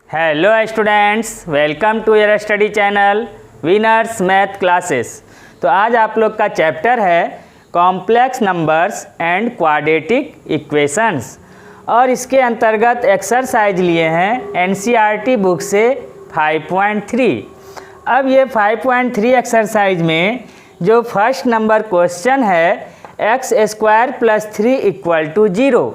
Hello students, welcome to your study channel winners math classes. तो आज आप लोग का चैप्टर है complex numbers and quadratic equations और इसके अंतर्गत एक्सरसाइज लिए हैं एनसीईआरटी बुक से 5.3। अब ये 5.3 एक्सरसाइज में जो फर्स्ट नंबर क्वेश्चन है x² + 3 = 0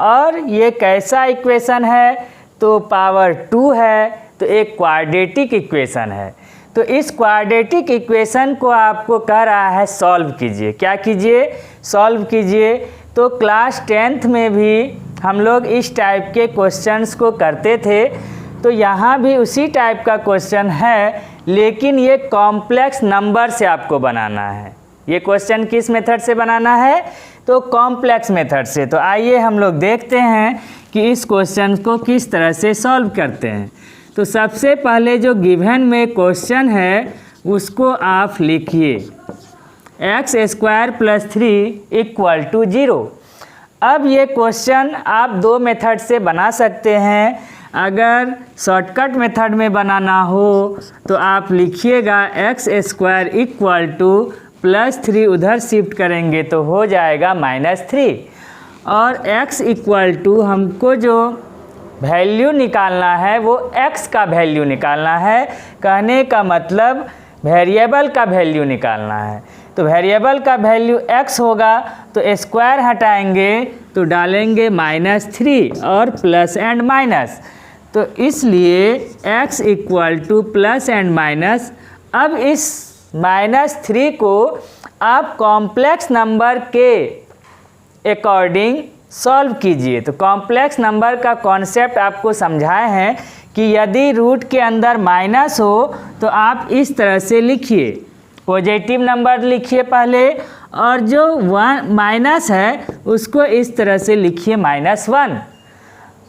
और ये कैसा इक्वेशन है तो पावर 2 है, तो एक क्वाड्रेटिक इक्वेशन है। तो इस क्वाड्रेटिक इक्वेशन को आपको कह रहा है सॉल्व कीजिए। क्या कीजिए? सॉल्व कीजिए। तो क्लास 10th में भी हम लोग इस टाइप के क्वेश्चंस को करते थे, तो यहाँ भी उसी टाइप का क्वेश्चन है, लेकिन ये कॉम्प्लेक्स नंबर से आपको बनाना है। ये क्वेश्चन किस मेथड से बनाना है? तो कॉम्प्लेक्स मेथड से। तो आइए हम लोग देखते हैं कि इस क्वेश्चन को किस तरह से सॉल्व करते हैं। तो सबसे पहले जो गिवन में क्वेश्चन है उसको आप लिखिए x² + 3 = 0। अब ये क्वेश्चन आप दो मेथड से बना सकते हैं। अगर शॉर्टकट मेथड में बनाना हो तो आप लिखिएगा x² + 3 उधर शिफ्ट करेंगे तो हो जाएगा -3 और x = हमको जो वैल्यू निकालना है वो x का वैल्यू निकालना है। कहने का मतलब वेरिएबल का वैल्यू निकालना है। तो वेरिएबल का वैल्यू x होगा तो स्क्वायर हटाएंगे तो डालेंगे -3 और प्लस एंड माइनस। तो इसलिए x = प्लस एंड माइनस। अब इस -3 को आप कॉम्प्लेक्स नंबर के अकॉर्डिंग सॉल्व कीजिए। तो कॉम्प्लेक्स नंबर का कॉन्सेप्ट आपको समझाए हैं कि यदि रूट के अंदर माइनस हो तो आप इस तरह से लिखिए, पॉजिटिव नंबर लिखिए पहले, और जो माइनस है उसको इस तरह से लिखिए -1।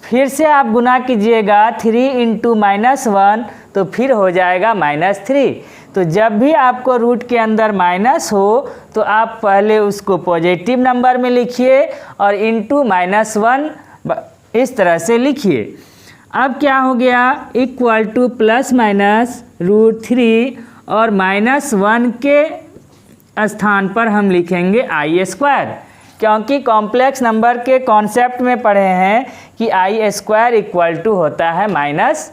फिर से आप गुना कीजिएगा 3 × -1 तो फिर हो जाएगा -3। तो जब भी आपको रूट के अंदर माइनस हो तो आप पहले उसको पॉजिटिव नंबर में लिखिए और इंटू -1 इस तरह से लिखिए। अब क्या हो गया? इक्वल टू ±√3 और -1 के स्थान पर हम लिखेंगे i², क्योंकि कॉम्प्लेक्स नंबर के कॉन्सेप्ट में पढ़े हैं कि i² होता है -1,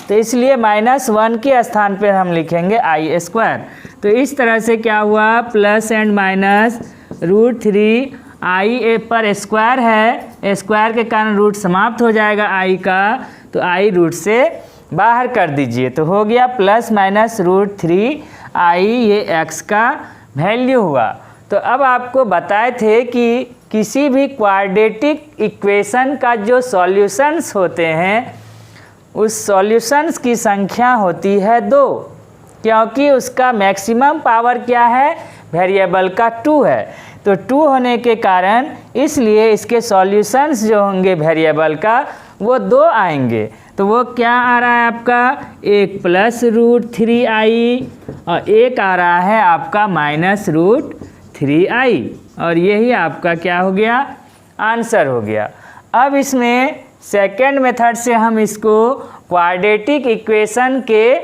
तो इसलिए -1 के स्थान पर हम लिखेंगे i²। तो इस तरह से क्या हुआ? प्लस एंड माइनस √3 i पर स्क्वायर है, स्क्वायर के कारण रूट समाप्त हो जाएगा i का, तो i रूट से बाहर कर दीजिए तो हो गया ±√3 i, ये x का वैल्यू हुआ। तो अब आपको बताए थे कि किसी भी क्वाड्रेटिक इक्वेशन का जो सॉल्यूशंस होते हैं उस सॉल्यूशंस की संख्या होती है 2, क्योंकि उसका मैक्सिमम पावर क्या है? वेरिएबल का 2 है। तो 2 होने के कारण इसलिए इसके सॉल्यूशंस जो होंगे वेरिएबल का वो 2 आएंगे। तो वो क्या आ रहा है आपका? एक +√3i और एक आ रहा है आपका -√3i, और यही आपका क्या हो गया? आंसर हो गया। अब इसमें सेकेंड मेथड से हम इसको क्वाड्रेटिक इक्वेशन के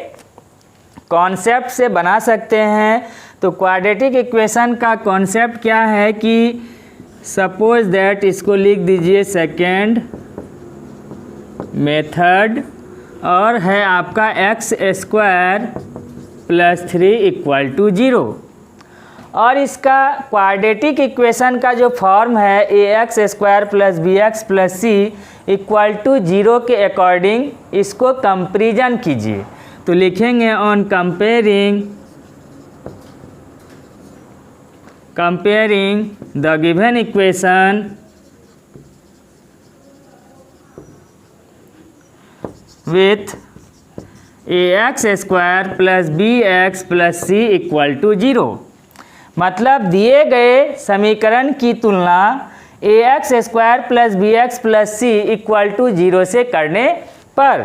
कॉन्सेप्ट से बना सकते हैं। तो क्वाड्रेटिक इक्वेशन का कॉन्सेप्ट क्या है कि सपोज दैट, इसको लिख दीजिए सेकेंड मेथड, और है आपका x² + 3 = 0। और इसका क्वाड्रेटिक इक्वेशन का जो फॉर्म है ax² + bx + c = 0 के अकॉर्डिंग इसको कंपैरिजन कीजिए। तो लिखेंगे on comparing the given equation with ax² + bx + c = 0। मतलब दिए गए समीकरण की तुलना ax² + bx + c = 0 से करने पर,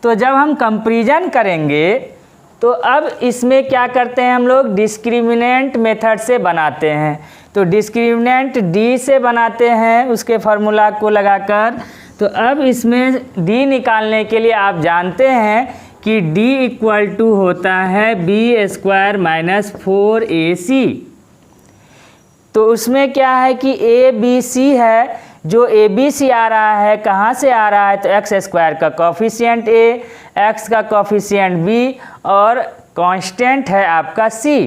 तो जब हम कंपैरिजन करेंगे तो अब इसमें क्या करते हैं हम लोग? डिस्क्रिमिनेंट मेथड से बनाते हैं। तो डिस्क्रिमिनेंट d से बनाते हैं उसके फार्मूला को लगाकर। तो अब इसमें d निकालने के लिए आप जानते हैं कि d इक्वल टू होता है b स्क्वायर माइनस 4ac। तो उसमें क्या है कि a b c है, जो a b c आ रहा है कहाँ से आ रहा है, तो एक्स स्क्वायर का कॉफिशिएंट a, x का कॉफिशिएंट b और कांस्टेंट है आपका c।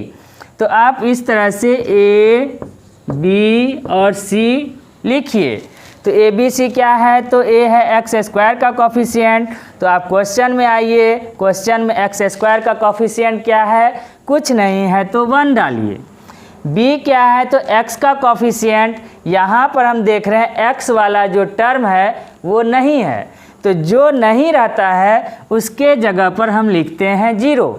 तो आप इस तरह से a b और c लिखिए। तो ए बी सी क्या है, तो ए है एक्स स्क्वायर का कॉफिशिएंट। तो आप क्वेश्चन में आइए, क्वेश्चन में एक्स स्क्वायर का कॉफिशिएंट क्या है, कुछ नहीं है तो 1 डालिए। बी क्या है, तो एक्स का कॉफिशिएंट, यहाँ पर हम देख रहे हैं एक्स वाला जो टर्म है वो नहीं है, तो जो नहीं रहता है उसके जगह पर हम लिखते हैं 0।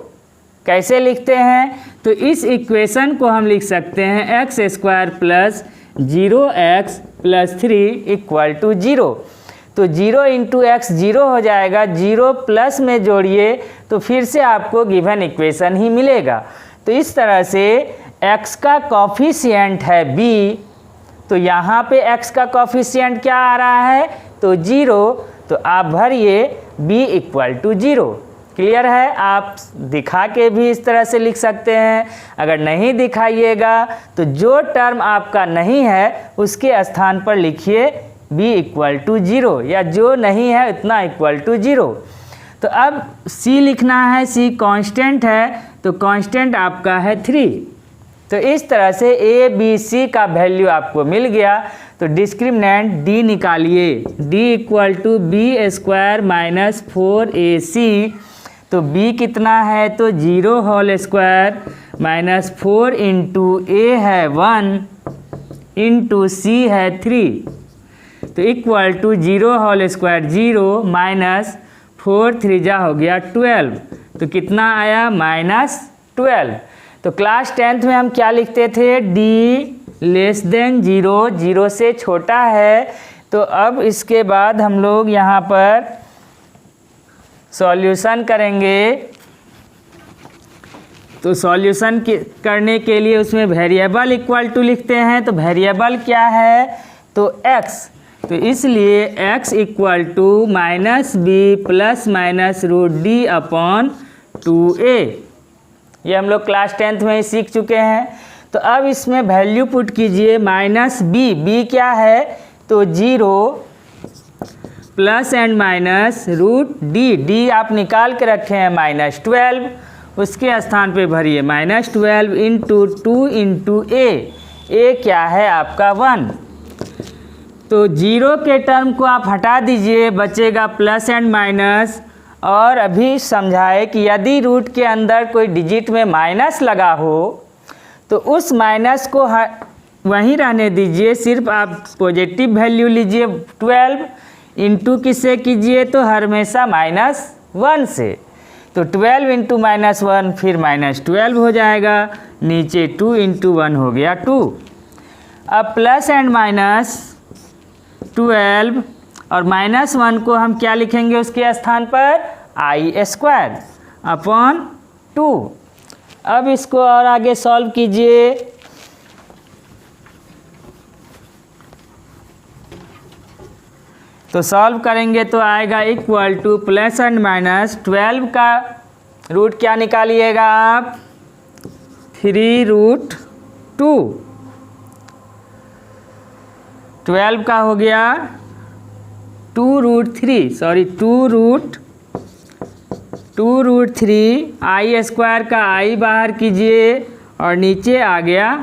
कैसे लिखते हैं, तो इस इक्वेशन को हम लिख सकते हैं x square plus 0x plus 3 equal to 0। तो 0 इंटू एक्स 0 हो जाएगा, 0 प्लस में जोड़िए तो फिर से आपको गिवन इक्वेशन ही मिलेगा। तो इस तरह से x का कॉफिशिएंट है b, तो यहाँ पे x का कॉफिशिएंट क्या आ रहा है, तो 0। तो आप भरिए b इक्वल टू 0। क्लियर है, आप दिखा के भी इस तरह से लिख सकते हैं। अगर नहीं दिखाइएगा तो जो टर्म आपका नहीं है उसके स्थान पर लिखिए b इक्वल टू 0, या जो नहीं है उतना इक्वल टू 0। तो अब c लिखना है, c कांस्टेंट है, तो कांस्टेंट आपका है 3। तो इस तरह से a b c का वैल्यू आपको मिल गया। तो डिस्क्रिमिनेंट d निकालिए, d equal to b square minus 4ac। तो b कितना है, तो 0 whole square minus 4 into a है 1 इंटू c है 3। तो equal to 0 whole square 0 minus 4 3 जा हो गया 12। तो कितना आया, माइनस 12। तो क्लास 10th में हम क्या लिखते थे, d लेस देन 0, 0 से छोटा है। तो अब इसके बाद हम लोग यहाँ पर सॉल्यूशन करेंगे। तो सॉल्यूशन करने के लिए उसमें वेरिएबल इक्वल टू लिखते हैं। तो वेरिएबल क्या है, तो x। तो इसलिए x equal to minus b plus minus root d upon 2a। ये हम लोग क्लास 10th में ही सीख चुके हैं। तो अब इसमें वैल्यू पुट कीजिए, माइनस b क्या है, तो 0 plus and minus root d आप निकाल के रखे हैं माइनस 12, उसके स्थान पे भरिए माइनस 12 इंटू 2 इंटू ए क्या है आपका 1। तो 0 के टर्म को आप हटा दीजिए, बचेगा प्लस एंड माइनस। और अभी समझाए कि यदि रूट के अंदर कोई डिजिट में माइनस लगा हो तो उस माइनस को वहीं रहने दीजिए, सिर्फ आप पॉजिटिव वैल्यू लीजिए 12 इंटू किससे कीजिए, तो हमेशा -1 से। तो 12 इंटू -1 फिर -12 हो जाएगा, नीचे 2 इंटू 1 हो गया 2। अब प्लस एंड माइनस 12 और -1 को हम क्या लिखेंगे उसके स्थान पर, i स्क्वायर अपॉन 2। अब इसको और आगे सॉल्व कीजिए। तो सॉल्व करेंगे तो आएगा equal two plus and minus 12 का रूट क्या निकालिएगा आप, 3 रूट 2। 12 का हो गया 2 रूट 3, आई स्क्वायर का आई बाहर कीजिए और नीचे आ गया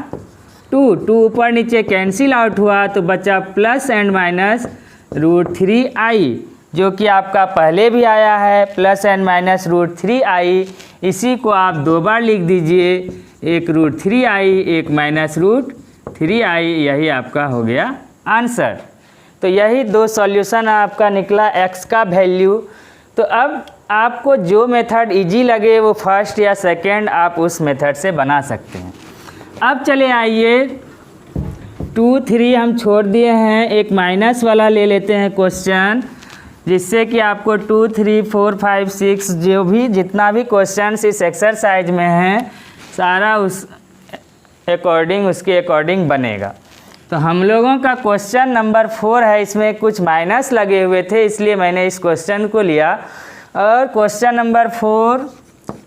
2 ऊपर नीचे कैंसिल आउट हुआ, तो बचा plus and minus root 3i, जो कि आपका पहले भी आया है, plus and minus root 3i। इसी को आप 2 बार लिख दीजिए, एक रूट 3i एक माइनस रूट 3i, यही आपका हो गया आंसर। तो यही 2 सॉल्यूशन आपका निकला x का वैल्यू। तो अब आपको जो मेथड इजी लगे वो फर्स्ट या सेकंड आप उस मेथड से बना सकते हैं। अब चले आइए 2 3 हम छोड़ दिए हैं, एक माइनस वाला ले लेते हैं क्वेश्चन, जिससे कि आपको 2 3 4 5 6 जो भी जितना भी क्वेश्चन इस एक्सरसाइज में हैं सारा उस अकॉर्डिंग उसके अकॉर्डिंग बनेगा। तो हम लोगों का क्वेश्चन नंबर 4 है, इसमें कुछ माइनस लगे हुए थे इसलिए मैंने इस क्वेश्चन को लिया। और क्वेश्चन नंबर 4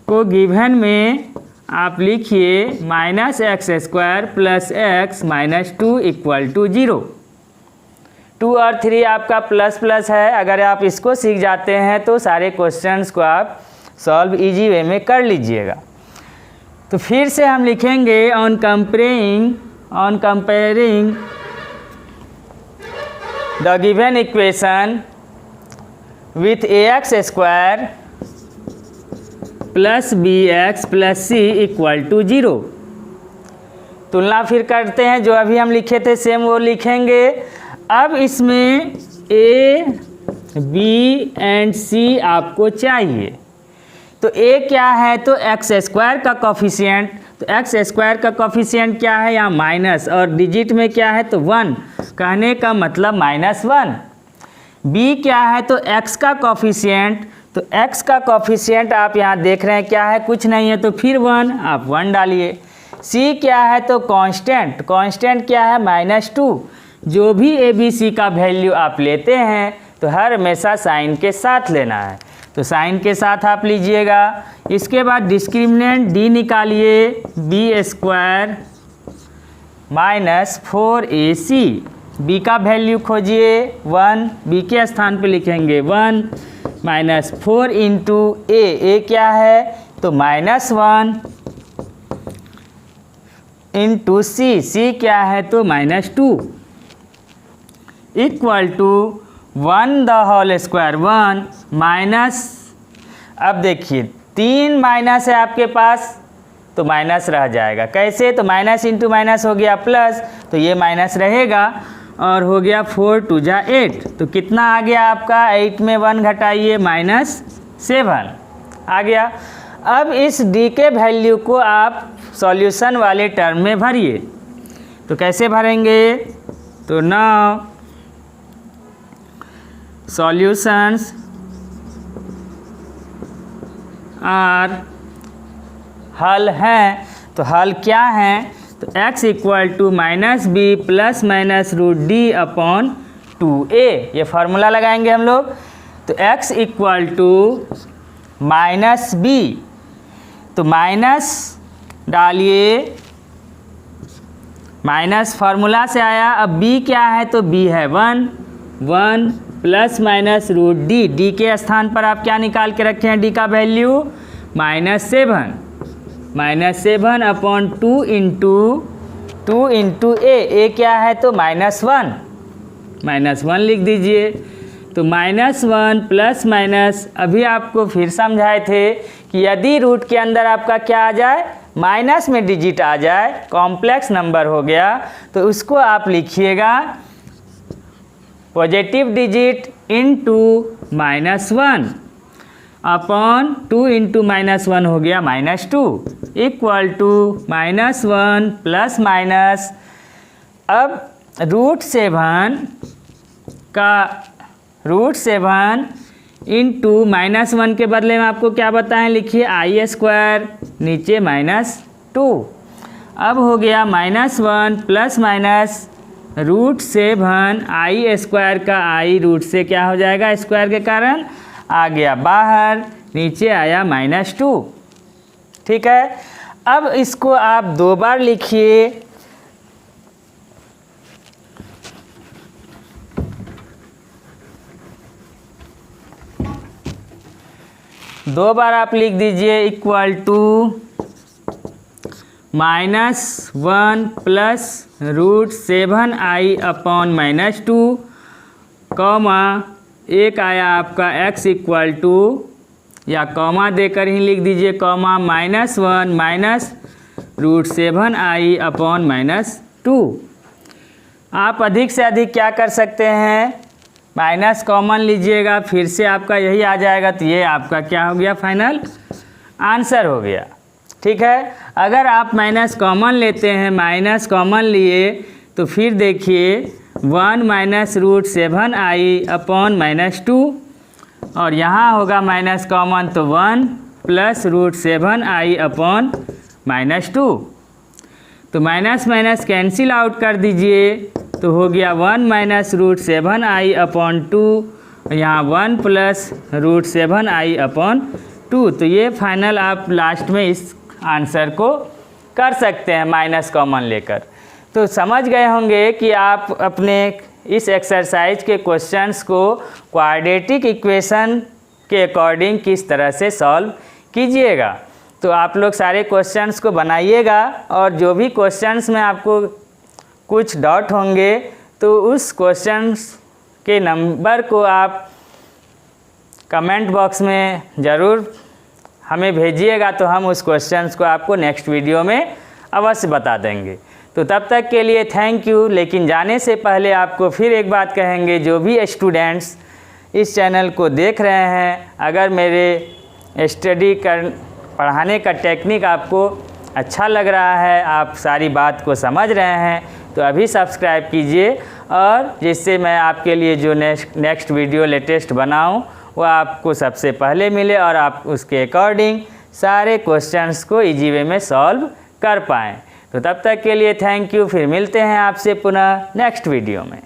को गिवन में आप लिखिए -x² + x - 2 = 0। 2 और 3 आपका प्लस प्लस है। अगर आप इसको सीख जाते हैं तो सारे क्वेश्चंस को आप सॉल्व इजी वे में कर लीजिएगा। तो फिर से हम लिखेंगे on comparing the given equation with ax² + bx + c = 0। तुलना फिर करते हैं, जो अभी हम लिखे थे सेम वो लिखेंगे। अब इसमें a, b एंड c आपको चाहिए। तो a क्या है, तो x² का कोफिशिएंट। तो x² का कोफिशिएंट क्या है, यहाँ माइनस, और डिजिट में क्या है तो 1, कहने का मतलब -1। b क्या है, तो x का कोफिशिएंट। तो x का कोफिशिएंट आप यहाँ देख रहे हैं क्या है, कुछ नहीं है, तो फिर 1, आप 1 डालिए। c क्या है, तो कांस्टेंट। कांस्टेंट क्या है, -2। जो भी a b c का वैल्यू आप लेते हैं तो हर हमेशा साइन के साथ लेना है, तो साइन के साथ आप लीजिएगा। इसके बाद डिस्क्रिमिनेंट d निकालिए, b² - 4ac। b का वैल्यू खोजिए 1, b के स्थान पे लिखेंगे 1 - 4 × a क्या है, तो -1 × c क्या है, तो -2 = 1 द होल स्क्वायर 1 माइनस। अब देखिए 3 माइनस है आपके पास तो माइनस रह जाएगा, कैसे, तो माइनस इंटू माइनस हो गया प्लस, तो ये माइनस रहेगा और हो गया 4 × 2 = 8। तो कितना आ गया आपका, 8 में 1 घटाइए -7 आ गया। अब इस d के वैल्यू को आप सॉल्यूशन वाले टर्म में भरिए। तो कैसे भरेंगे, तो नाउ सॉल्यूशंस आर, हल हैं। तो हल क्या हैं, तो x = -b ± √d/2a, ये फार्मूला लगाएंगे हम लोग। तो x = -b, तो माइनस डालिए, माइनस फार्मूला से आया। अब b क्या है, तो b है 1 ± √d। d के स्थान पर आप क्या निकाल के रखे हैं, d का वैल्यू -7 2 × a क्या है, तो -1 लिख दीजिए। तो -1 प्लस माइनस, अभी आपको फिर समझाए थे कि यदि रूट के अंदर आपका क्या आ जाए, माइनस में डिजिट आ जाए, कॉम्प्लेक्स नंबर हो गया, तो उसको आप लिखिएगा पॉजिटिव डिजिट इंटू -1 अपॉन 2 × -1 हो गया -2 = -1 प्लस माइनस। अब √7 इंटू -1 के बदले में आपको क्या बताएं, लिखिए i², नीचे -2। अब हो गया -1 प्लस माइनस √7 i² का i रूट से क्या हो जाएगा, स्क्वायर के कारण आ गया बाहर, नीचे आया -2। ठीक है, अब इसको आप 2 बार लिखिए। दो बार आप लिख दीजिए = -1 प्लस √7i/-2 कॉमा एक आया आपका x = या कॉमा देकर ही लिख दीजिए कॉमा -1 माइनस √7i/-2। आप अधिक से अधिक क्या कर सकते हैं, माइनस कॉमन लीजिएगा, फिर से आपका यही आ जाएगा, तो ये आपका क्या हो गया, फाइनल आंसर हो गया। ठीक है, अगर आप माइनस कॉमन लेते हैं, माइनस कॉमन लिए तो फिर देखिए 1 माइनस √7i/-2 और यहाँ होगा माइनस कॉमन तो 1 प्लस √7i/-2। तो माइनस माइनस कैंसिल आउट कर दीजिए, तो हो गया 1 माइनस रूट 7i अपॉन 2, यहाँ 1 प्लस रूट 7i अपॉन 2। तो ये फाइनल आप लास्ट में इस आंसर को कर सकते हैं माइनस कॉमन लेकर। तो समझ गए होंगे कि आप अपने इस एक्सरसाइज के क्वेश्चंस को क्वाड्रेटिक इक्वेशन के अकॉर्डिंग किस तरह से सॉल्व कीजिएगा। तो आप लोग सारे क्वेश्चंस को बनाइएगा और जो भी क्वेश्चंस में आपको कुछ डाउट होंगे तो उस क्वेश्चंस के नंबर को आप कमेंट बॉक्स में ज़रूर हमें भेजिएगा, तो हम उस क्वेश्चंस को आपको नेक्स्ट वीडियो में अवश्य बता देंगे। तो तब तक के लिए थैंक यू। लेकिन जाने से पहले आपको फिर एक बात कहेंगे, जो भी स्टूडेंट्स इस चैनल को देख रहे हैं, अगर मेरे पढ़ाने का टेक्निक आपको अच्छा लग रहा है, आप सारी बात को समझ रहे हैं, तो अभी सब्सक्राइब कीजिए, और जिससे मैं आपके लिए जो नेक्स्ट वीडियो लेटेस्ट बनाऊं वो आपको सबसे पहले मिले और आप उसके अकॉर्डिंग सारे क्वेश्चंस को इजी वे में सॉल्व कर पाएँ। तो तब तक के लिए थैंक यू। फिर मिलते हैं आपसे पुनः नेक्स्ट वीडियो में।